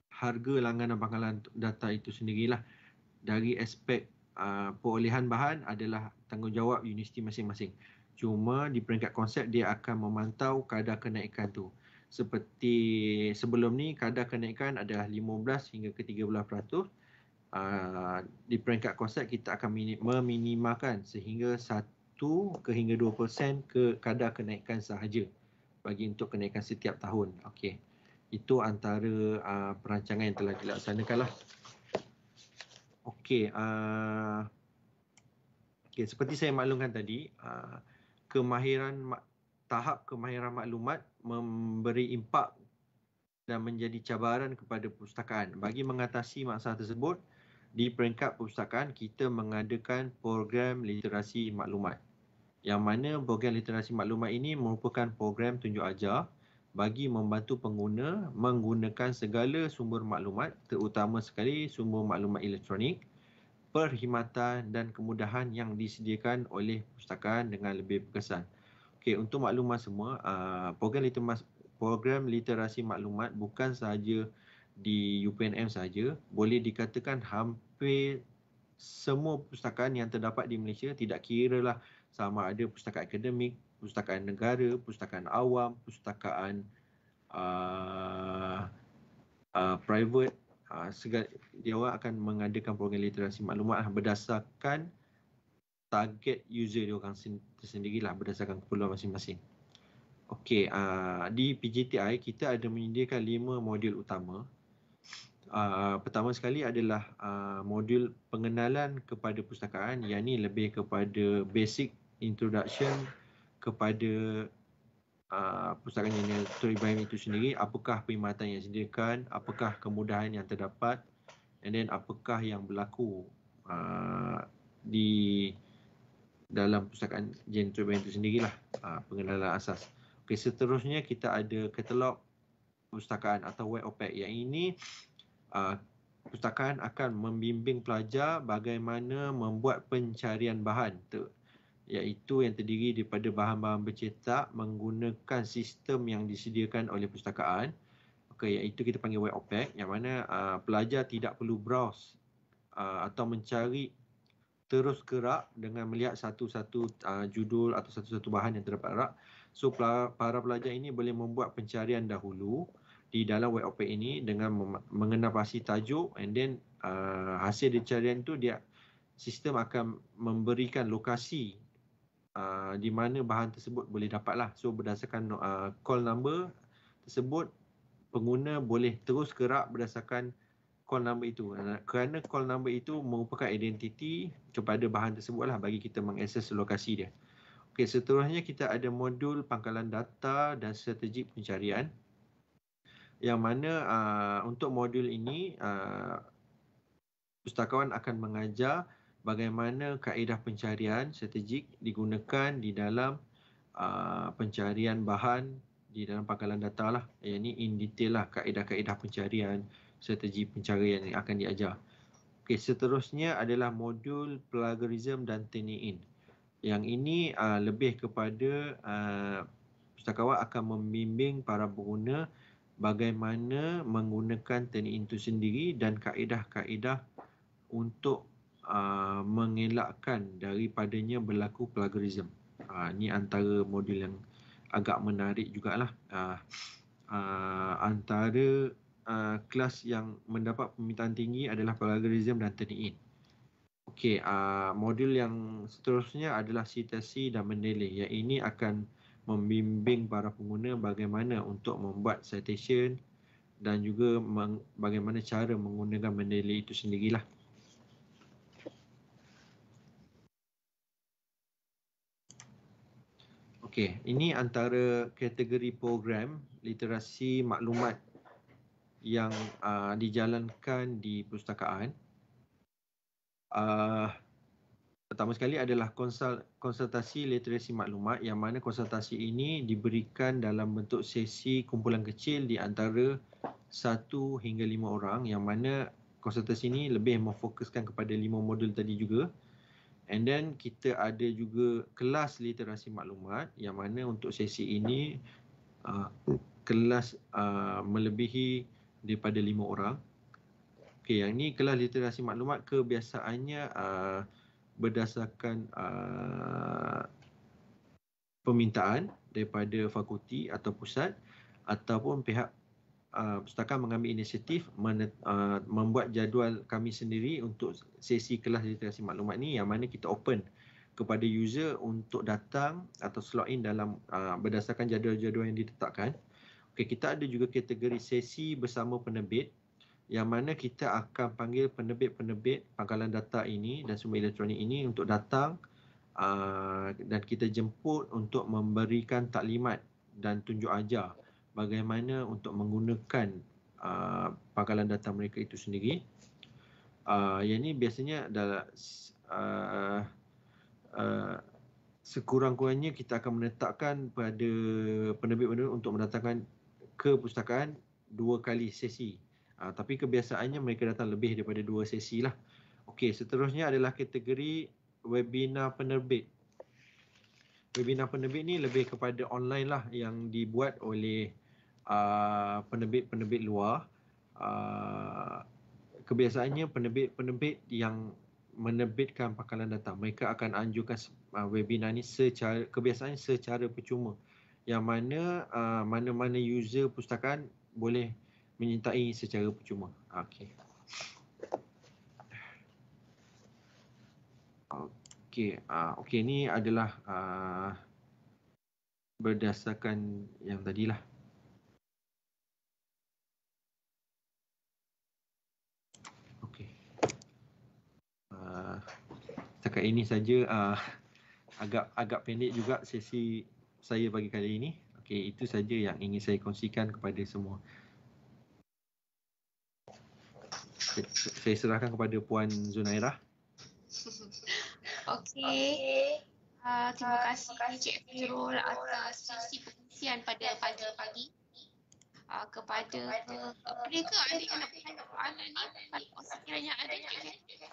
harga langganan pangkalan data itu sendirilah. Dari aspek perolehan bahan adalah tanggungjawab universiti masing-masing. Cuma di peringkat konsep dia akan memantau kadar kenaikan tu. Seperti sebelum ni, kadar kenaikan adalah 15 hingga ke 13%. Di peringkat konsep kita akan meminimalkan sehingga 1 ke hingga 2% ke kadar kenaikan sahaja bagi untuk kenaikan setiap tahun. Okey, itu antara perancangan yang telah dilaksanakan lah. Okey, seperti saya maklumkan tadi, tahap kemahiran maklumat memberi impak dan menjadi cabaran kepada perpustakaan. Bagi mengatasi masalah tersebut, di peringkat perpustakaan kita mengadakan program literasi maklumat. Yang mana program literasi maklumat ini merupakan program tunjuk ajar bagi membantu pengguna menggunakan segala sumber maklumat, terutama sekali sumber maklumat elektronik, perkhidmatan dan kemudahan yang disediakan oleh perpustakaan dengan lebih berkesan. Okey, untuk maklumat semua, program literasi maklumat bukan sahaja di UPNM sahaja, boleh dikatakan hampir semua perpustakaan yang terdapat di Malaysia, tidak kira lah sama ada pustakaan akademik, pustakaan negara, pustakaan awam, pustakaan private, dia orang akan mengadakan program literasi maklumat berdasarkan target user dia orang tersendirilah, berdasarkan keperluan masing-masing. Okey, di PJTI kita ada menyediakan 5 modul utama. Pertama sekali adalah modul pengenalan kepada perpustakaan, yang ini lebih kepada basic introduction kepada perpustakaan yang Ibrahim itu sendiri, apakah perkhidmatan yang disediakan, apakah kemudahan yang terdapat, and then apakah yang berlaku di dalam perpustakaan Jenderal Ibrahim itu sendirilah, pengenalan asas. Okey, seterusnya kita ada katalog perpustakaan atau web OPEC. Yang ini perpustakaan akan membimbing pelajar bagaimana membuat pencarian bahan, iaitu yang terdiri daripada bahan-bahan bercetak menggunakan sistem yang disediakan oleh perpustakaan. Okey, iaitu kita panggil web OPEC, yang mana pelajar tidak perlu browse atau mencari terus gerak dengan melihat satu-satu judul atau satu-satu bahan yang terdapat rak. So para pelajar ini boleh membuat pencarian dahulu di dalam web OPEC ini dengan mengenal pasti tajuk, and then hasil pencarian tu sistem akan memberikan lokasi di mana bahan tersebut boleh dapatlah. So berdasarkan call number tersebut, pengguna boleh terus gerak berdasarkan call number itu, kerana call number itu merupakan identiti kepada bahan tersebutlah bagi kita mengakses lokasi dia. Okey, seterusnya kita ada modul pangkalan data dan strategi pencarian, yang mana untuk modul ini pustakawan akan mengajar bagaimana kaedah pencarian strategik digunakan di dalam pencarian bahan di dalam pangkalan data lah. Yang ini in detail lah kaedah-kaedah pencarian, strategi pencarian yang akan diajar. Okey, seterusnya adalah modul plagiarism dan turn-in. Yang ini lebih kepada pustakawan akan membimbing para pengguna bagaimana menggunakan turn-in itu sendiri dan kaedah-kaedah untuk mengelakkan daripadanya berlaku plagiarism. Ini antara modul yang agak menarik jugalah. Antara kelas yang mendapat permintaan tinggi adalah plagiarism dan turn-in. Okey, modul yang seterusnya adalah citasi dan mendeleh. Yang ini akan membimbing para pengguna bagaimana untuk membuat citation dan juga bagaimana cara menggunakan mendeleh itu sendirilah. Okey, ini antara kategori program literasi maklumat yang dijalankan di perpustakaan. Pertama sekali adalah konsultasi literasi maklumat, yang mana konsultasi ini diberikan dalam bentuk sesi kumpulan kecil di antara 1 hingga 5 orang, yang mana konsultasi ini lebih memfokuskan kepada 5 modul tadi juga. And then kita ada juga kelas literasi maklumat, yang mana untuk sesi ini kelas melebihi daripada 5 orang. Okey, yang ini kelas literasi maklumat kebiasaannya berdasarkan permintaan daripada fakulti atau pusat, ataupun pihak perpustakaan mengambil inisiatif membuat jadual kami sendiri untuk sesi kelas literasi maklumat ni, yang mana kita open kepada user untuk datang atau slot in dalam berdasarkan jadual-jadual yang ditetapkan. Okey, kita ada juga kategori sesi bersama penerbit, yang mana kita akan panggil penerbit-penerbit pangkalan data ini dan sumber elektronik ini untuk datang dan kita jemput untuk memberikan taklimat dan tunjuk ajar bagaimana untuk menggunakan pangkalan data mereka itu sendiri. Yang ini biasanya adalah sekurang-kurangnya kita akan menetapkan pada penerbit-penerbit untuk mendatangkan ke perpustakaan 2 kali sesi. Tapi kebiasaannya mereka datang lebih daripada 2 sesi lah. Okey, seterusnya adalah kategori webinar penerbit. Webinar penerbit ni lebih kepada online lah yang dibuat oleh penerbit-penerbit luar. Kebiasaannya penerbit-penerbit yang menerbitkan pakalan data, mereka akan anjurkan webinar ni kebiasaannya secara percuma, yang mana mana-mana user pustakaan boleh menyertai secara percuma. Okey. Okey, ni adalah berdasarkan yang tadilah. Okey. Setakat ini saja, agak pendek juga sesi saya pagi kali ini. Okey, itu saja yang ingin saya kongsikan kepada semua. Saya serahkan kepada Puan Zunairah. Okey. Terima kasih Encik Khairul atas sesi perkongsian pada pagi. Kepada mereka ada yang nak bertanya soalan ni, kalau sekiranya ada Encik Khairul.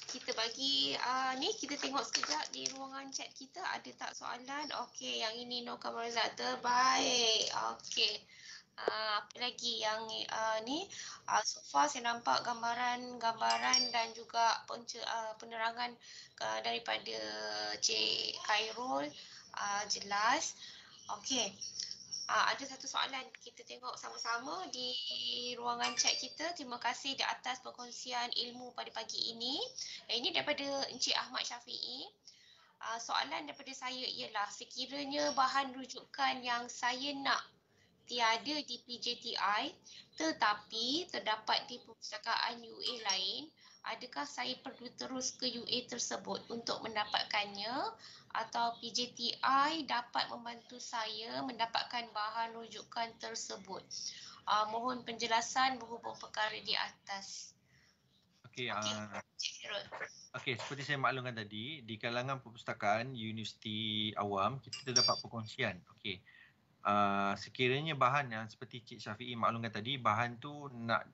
Kita bagi ni kita tengok sekejap di ruangan chat kita ada tak soalan. Okey, yang ini no kamera terbaik. Okey. Apa lagi yang ni so far saya nampak gambaran dan juga penerangan daripada Cik Khairul jelas. Okey. Ada satu soalan kita tengok sama-sama di ruangan chat kita. Terima kasih di atas perkongsian ilmu pada pagi ini. Ini daripada Encik Ahmad Syafiee. Soalan daripada saya ialah sekiranya bahan rujukan yang saya nak tiada di PJTI tetapi terdapat di perpustakaan UA lain, adakah saya perlu terus ke UA tersebut untuk mendapatkannya atau PJTI dapat membantu saya mendapatkan bahan rujukan tersebut? Mohon penjelasan berhubung perkara di atas. Okey, seperti saya maklumkan tadi, di kalangan perpustakaan Universiti Awam kita terdapat perkongsian. Okey. Sekiranya bahan yang seperti Cik Syafiee maklumkan tadi, bahan tu nak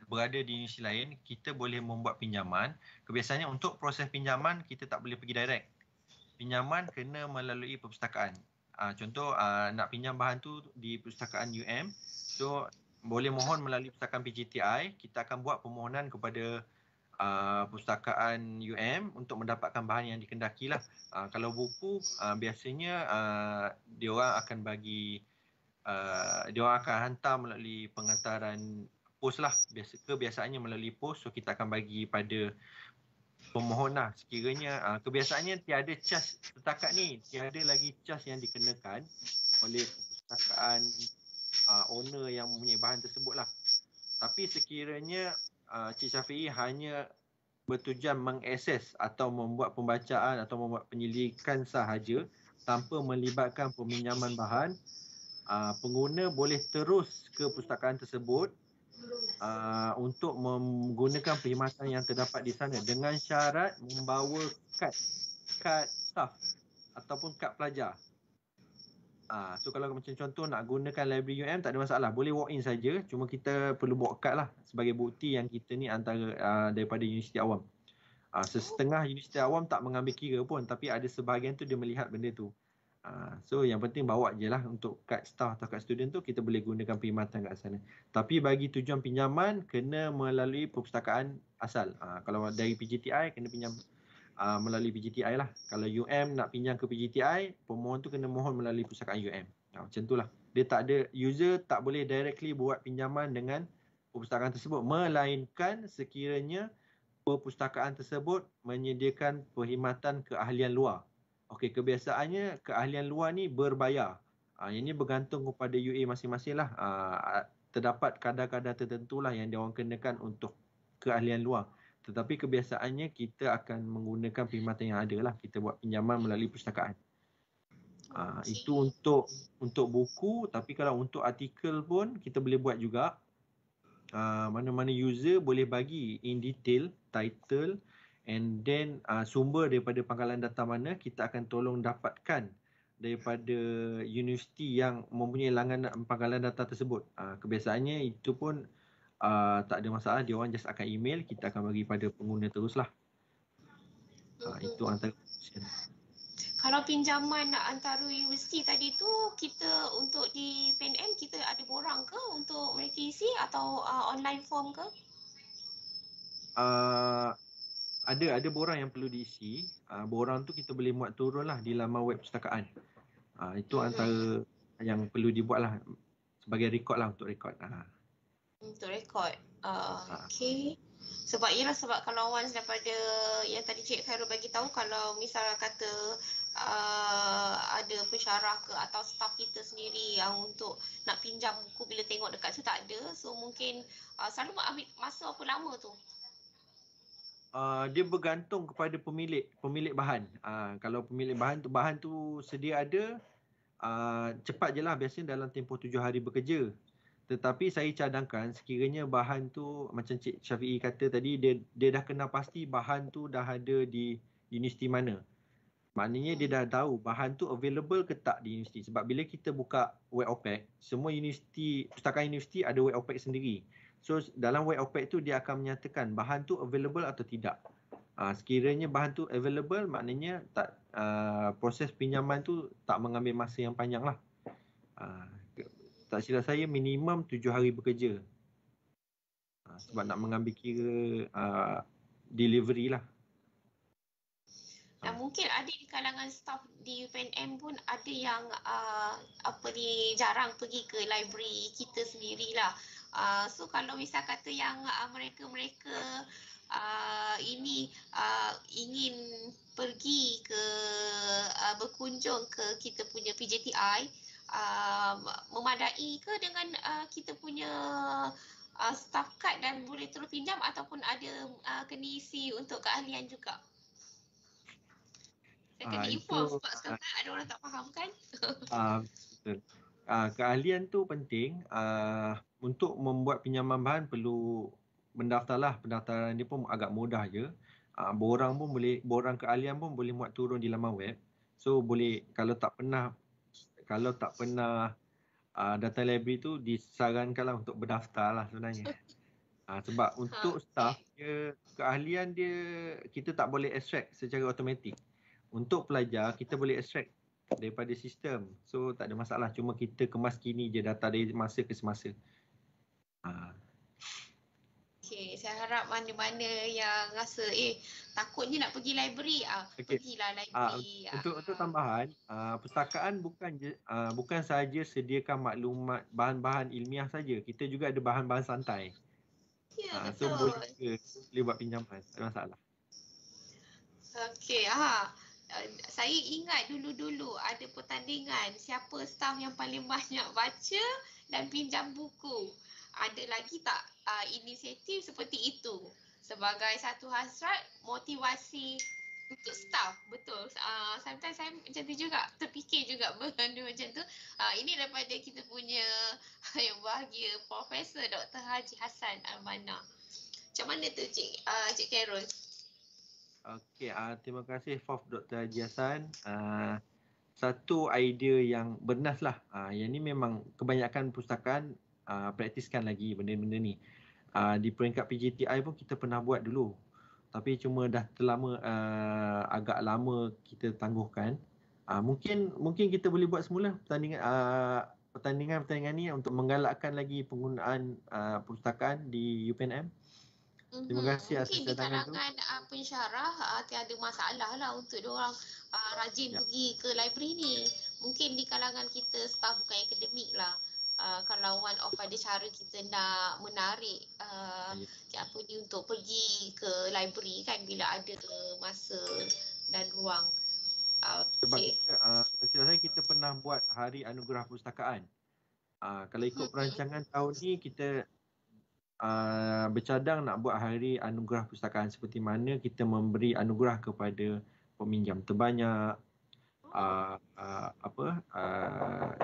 berada di universiti lain, kita boleh membuat pinjaman. Kebiasaannya untuk proses pinjaman kita tak boleh pergi direct. Pinjaman kena melalui perpustakaan. Contoh nak pinjam bahan tu di perpustakaan UM, so boleh mohon melalui perpustakaan PJTI. Kita akan buat permohonan kepada perpustakaan UM untuk mendapatkan bahan yang dikendaki lah. Kalau buku biasanya diorang akan bagi diorang akan hantar melalui pengantaran pos lah. Kebiasaannya melalui pos, so kita akan bagi pada pemohon lah. Sekiranya kebiasaannya tiada cas setakat ni, tiada lagi cas yang dikenakan oleh perpustakaan owner yang mempunyai bahan tersebut lah. Tapi sekiranya Cik Syafiee hanya bertujuan mengakses atau membuat pembacaan atau membuat penyelidikan sahaja tanpa melibatkan peminjaman bahan, pengguna boleh terus ke perpustakaan tersebut untuk menggunakan perkhidmatan yang terdapat di sana dengan syarat membawa kad staff ataupun kad pelajar. So kalau macam contoh nak gunakan library UM tak ada masalah, boleh walk in saja, cuma kita perlu bawa kad lah sebagai bukti yang kita ni antara daripada Universiti Awam. Setengah Universiti Awam tak mengambil kira pun, tapi ada sebahagian tu dia melihat benda tu. So yang penting bawa je lah untuk kad staff atau kad student tu, kita boleh gunakan perkhidmatan kat sana. Tapi bagi tujuan pinjaman kena melalui perpustakaan asal. Kalau dari PJTI kena pinjam melalui PJTI lah. Kalau UM nak pinjam ke PJTI, pemohon tu kena mohon melalui perpustakaan UM. Macam tu lah. Dia tak ada, user tak boleh directly buat pinjaman dengan perpustakaan tersebut, melainkan sekiranya perpustakaan tersebut menyediakan perkhidmatan keahlian luar. Okey, kebiasaannya keahlian luar ni berbayar. Ini bergantung kepada UA masing-masing lah. Terdapat kadar-kadar tertentu lah yang diorang kenakan untuk keahlian luar. Tetapi kebiasaannya kita akan menggunakan perkhidmatan yang ada lah. Kita buat pinjaman melalui perpustakaan. Itu untuk buku, tapi kalau untuk artikel pun kita boleh buat juga. Mana-mana user boleh bagi in detail title and then sumber daripada pangkalan data mana kita akan tolong dapatkan daripada universiti yang mempunyai langganan pangkalan data tersebut. Kebiasaannya itu pun tak ada masalah, dia orang just akan email, kita akan bagi pada pengguna teruslah. Itu antara option. Kalau pinjaman antara universiti tadi tu, kita untuk di PNM kita ada borang ke untuk mereka isi atau online form ke? Ada borang yang perlu diisi. Borang tu kita boleh muat turun lah di laman web perpustakaan. Itu antara yang perlu dibuat lah sebagai rekod lah, untuk rekod. Untuk rekod. Okay. Sebab kalau once daripada yang tadi Cik Khairul bagi tahu, kalau misal kata ada pensyarah ke atau staff kita sendiri yang untuk nak pinjam buku, bila tengok dekat tu tak ada, so mungkin selalu ambil masa berapa lama tu? Dia bergantung kepada pemilik bahan. Kalau pemilik bahan tu sedia ada, cepat je lah, biasanya dalam tempoh 7 hari bekerja. Tetapi saya cadangkan sekiranya bahan tu macam Cik Syafiee kata tadi, dia dah kenal pasti bahan tu dah ada di universiti mana. Maknanya dia dah tahu bahan tu available ke tak di universiti. Sebab bila kita buka web OPAC, semua universiti, pustakaan universiti ada web OPAC sendiri. So dalam web OPAC tu dia akan menyatakan bahan tu available atau tidak. Sekiranya bahan tu available, maknanya tak proses pinjaman tu tak mengambil masa yang panjang lah. Tak silap saya minimum 7 hari bekerja. Sebab nak mengambil kira delivery lah. Dan mungkin ada di kalangan staff di UPNM pun ada yang jarang pergi ke library kita sendirilah. So kalau misal kata yang mereka ingin pergi ke berkunjung ke kita punya PJTI, memadai ke dengan kita punya staff card dan boleh terus pinjam, ataupun ada kena isi untuk keahlian juga? Saya kena inform sebab sekarang ada orang tak faham kan. Betul. Keahlian tu penting. Untuk membuat pinjaman bahan perlu mendaftar lah. Pendaftaran dia pun agak mudah je. Borang keahlian pun boleh muat turun di laman web. So boleh, kalau tak pernah data library tu, disarankanlah untuk berdaftar lah sebenarnya. Sebab untuk staff, keahlian dia kita tak boleh extract secara automatik. Untuk pelajar kita boleh extract daripada sistem. So tak ada masalah, cuma kita kemas kini je data dari masa ke semasa. Okay, saya harap mana-mana yang rasa takutnya nak pergi library, pergilah library. Untuk tambahan, perpustakaan bukan sahaja sediakan maklumat bahan-bahan ilmiah saja, kita juga ada bahan-bahan santai. Ya, so betul. boleh buat pinjaman, tak ada masalah. Okey, saya ingat dulu-dulu ada pertandingan siapa staff yang paling banyak baca dan pinjam buku. Ada lagi tak inisiatif seperti itu sebagai satu hasrat motivasi untuk staff? Betul. Sometimes saya macam tu juga, terfikir juga benda macam tu. Ini daripada kita punya yang bahagia Profesor Dr. Haji Hassan Al-Banna. Macam mana tu Cik Carol? Okey, terima kasih Prof. Dr. Haji Hassan. Satu idea yang bernas lah. Yang ni memang kebanyakan pustakaan praktiskan lagi benda-benda ni. Di peringkat PJTI pun kita pernah buat dulu. Tapi cuma dah agak lama kita tangguhkan. Mungkin kita boleh buat semula pertandingan ni untuk menggalakkan lagi penggunaan perpustakaan di UPNM. Terima kasih atas cadangan tu. Mungkin di kalangan pensyarah tiada masalah lah untuk diorang rajin pergi ke library ni. Mungkin di kalangan kita staff bukan akademik lah. Kalau one of ada cara kita nak menarik untuk pergi ke library kan bila ada masa dan ruang. Sebab saya kita pernah buat Hari Anugerah Perpustakaan. Kalau ikut perancangan tahun ni kita bercadang nak buat Hari Anugerah Perpustakaan, seperti mana kita memberi anugerah kepada peminjam terbanyak,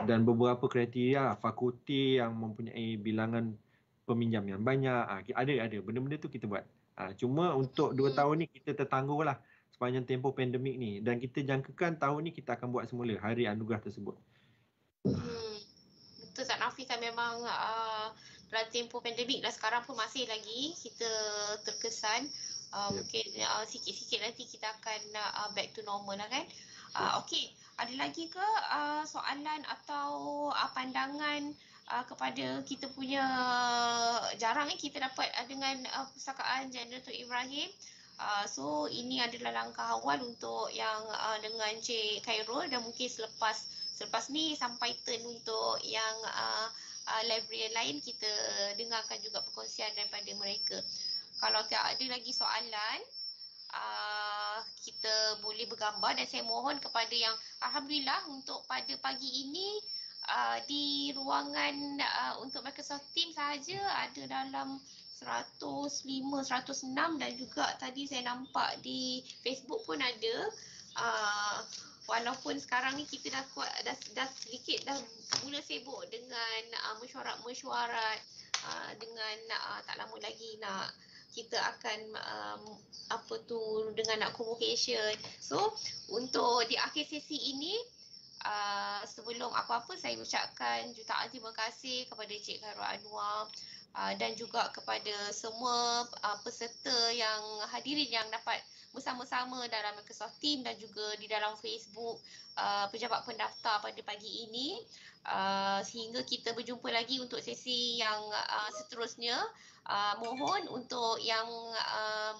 dan beberapa kriteria fakulti yang mempunyai bilangan peminjam yang banyak. Ada benda-benda tu kita buat. Cuma untuk 2 tahun ni kita tertangguh lah sepanjang tempoh pandemik ni, dan kita jangkakan tahun ni kita akan buat semula hari anugerah tersebut. Betul tak nafikan, memang dalam tempoh pandemik dan sekarang pun masih lagi kita terkesan. Mungkin sikit-sikit nanti kita akan back to normal lah kan. Okey, ada lagi ke soalan atau pandangan kepada kita punya, jarang kita dapat dengan Perpustakaan Generator Ibrahim. So ini adalah langkah awal untuk yang dengan Cik Khairul, dan mungkin selepas ni sampai turn untuk yang library lain, kita dengarkan juga perkongsian daripada mereka. Kalau tak ada lagi soalan, kita boleh bergambar, dan saya mohon kepada yang, alhamdulillah untuk pada pagi ini di ruangan untuk Microsoft Teams sahaja ada dalam 105, 106, dan juga tadi saya nampak di Facebook pun ada. Walaupun sekarang ni kita dah sedikit dah mula sibuk dengan mesyuarat dengan tak lama lagi kita akan dengan nak convocation. So untuk di akhir sesi ini, sebelum apa-apa saya ucapkan jutaan terima kasih kepada Cik Khairul Anwar dan juga kepada semua peserta yang hadirin yang dapat bersama-sama dalam Microsoft Teams dan juga di dalam Facebook pejabat pendaftar pada pagi ini. Sehingga kita berjumpa lagi untuk sesi yang seterusnya. Mohon untuk yang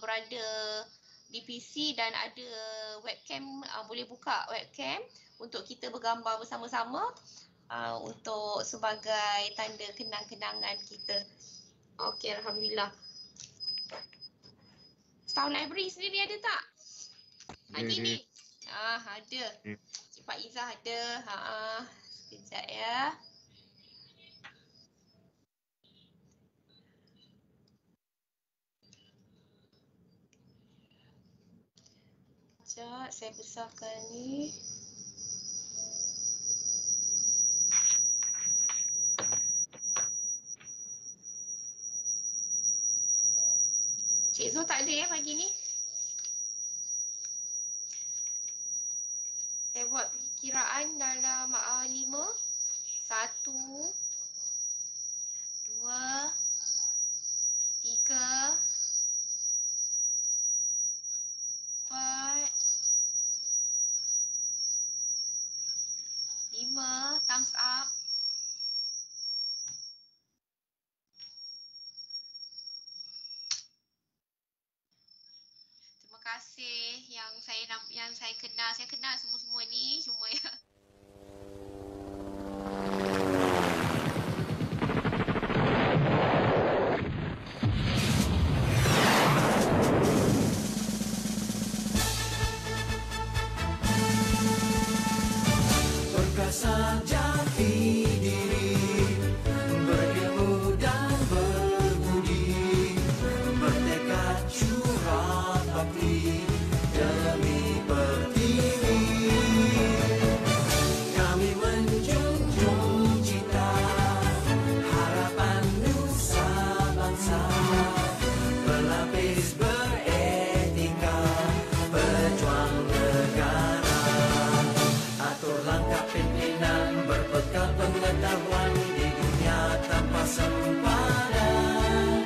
berada di PC dan ada webcam, boleh buka webcam untuk kita bergambar bersama-sama untuk sebagai tanda kenang-kenangan kita. Okey, alhamdulillah. Staff library sendiri ada tak? Pagi ni? Ada. Cik Pak Izzah ada. Sekejap ya. Sekejap, saya besarkan ni. Cik Zul tak ada ya pagi ni? Saya buat perkiraan dalam 5, 1, 2, 3, 4, 5, thumbs up. Terima kasih yang saya kenal semua ni, cuma ya. Perkasa jati diri, berilmu dan berbudi, bertekad curah bakti demi pertiwi. Kami menjunjung cita, harapan nusa bangsa, berlapis beretika, pejuang negara. Atur langkah pimpinan, berbekal pengetahuan di dunia tanpa sempadan,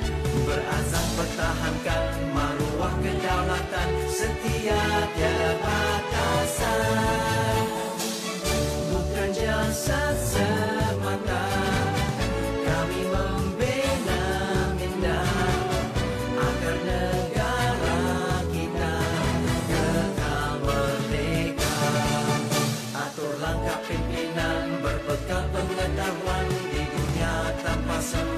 berazam pertahankan maruah kedaulatan, setia tiada batasan. Bukan jasa semata kami membina minda, agar negara kita kekal merdeka. Atur langkah pimpinan, berbekal pengetahuan di dunia tanpa sempadan,